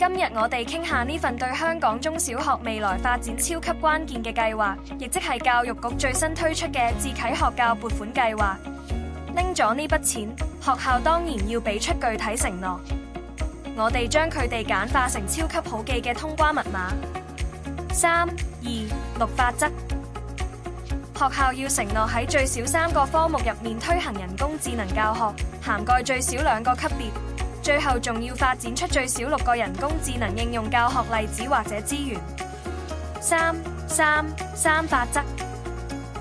今日我哋傾下呢份對香港中小學未來發展超級關鍵嘅計劃，亦即係教育局最新推出嘅智啟學教撥款計劃。拎咗呢筆錢，學校當然要俾出具體承諾。我哋將佢哋簡化成超級好記嘅通關密碼：3、2、6法則。學校要承諾喺最少3個科目入面推行人工智能教學，涵蓋最少2個級別。最後仲要發展出最少6個人工智能應用教學例子或者資源。3法則。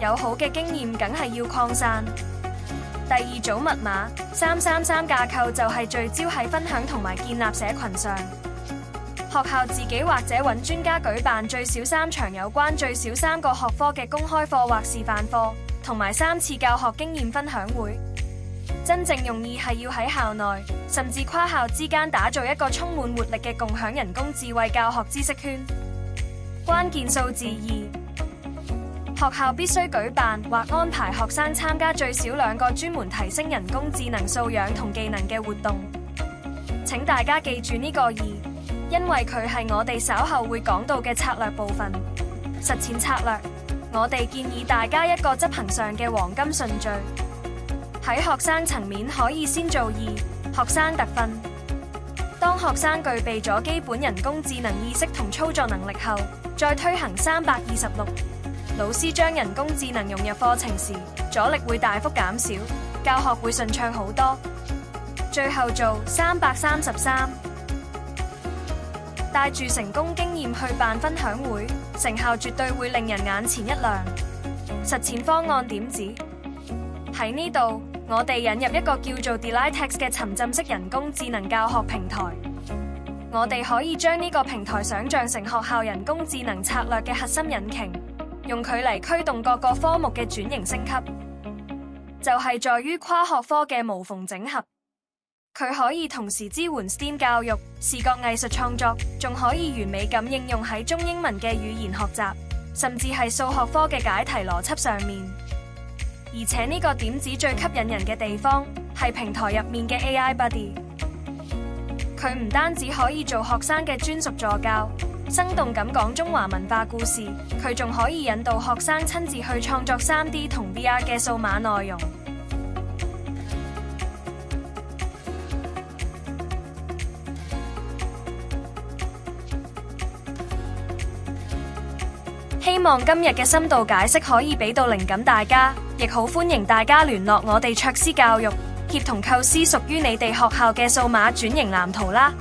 有好嘅經驗梗係要擴散。第二組密碼333架構就係聚焦喺分享同埋建立社群上。學校自己或者揾專家舉辦最少3場有關最少3個學科嘅公開課或示範課，同埋3次教學經驗分享會。真正用意係要喺校內甚至跨校之間打造一個充滿活力嘅共享人工智慧教學知識圈。關鍵數字2，學校必須舉辦或安排學生參加最少2個專門提升人工智能素養同技能嘅活動。請大家記住呢個2，因為佢係我哋稍後會講到嘅策略部分。實踐策略，我哋建議大家一個執行上嘅黃金順序。喺學生層面可以先做2，學生特訓。當學生具備咗基本人工智能意識同操作能力後，再推行326。老師將人工智能融入課程時，阻力會大幅減少，教學會順暢好多。最後做333，帶住成功經驗去辦分享會，成效絕對會令人眼前一亮。實踐方案點子。喺呢度，我哋引入一個叫做 DelightX 嘅沉浸式人工智能教學平台。我哋可以將呢個平台想象成學校人工智能策略嘅核心引擎，用佢嚟驅動各個科目嘅轉型升級，就係在於跨學科嘅無縫整合。佢可以同時支援 STEAM 教育、視覺藝術創作，仲可以完美咁應用喺中英文嘅語言學習，甚至係數學科嘅解題邏輯上面。而且呢個點子最吸引人嘅地方係平台入面嘅 AI Buddy， 佢唔單止可以做學生嘅專屬助教，生動咁講中華文化故事，佢仲可以引導學生親自去創作 3D 同 VR 嘅數碼內容。希望今日嘅深度解釋可以俾到靈感大家，亦好歡迎大家聯絡我哋卓思教育，協同構思屬於你哋學校嘅數碼轉型藍圖啦。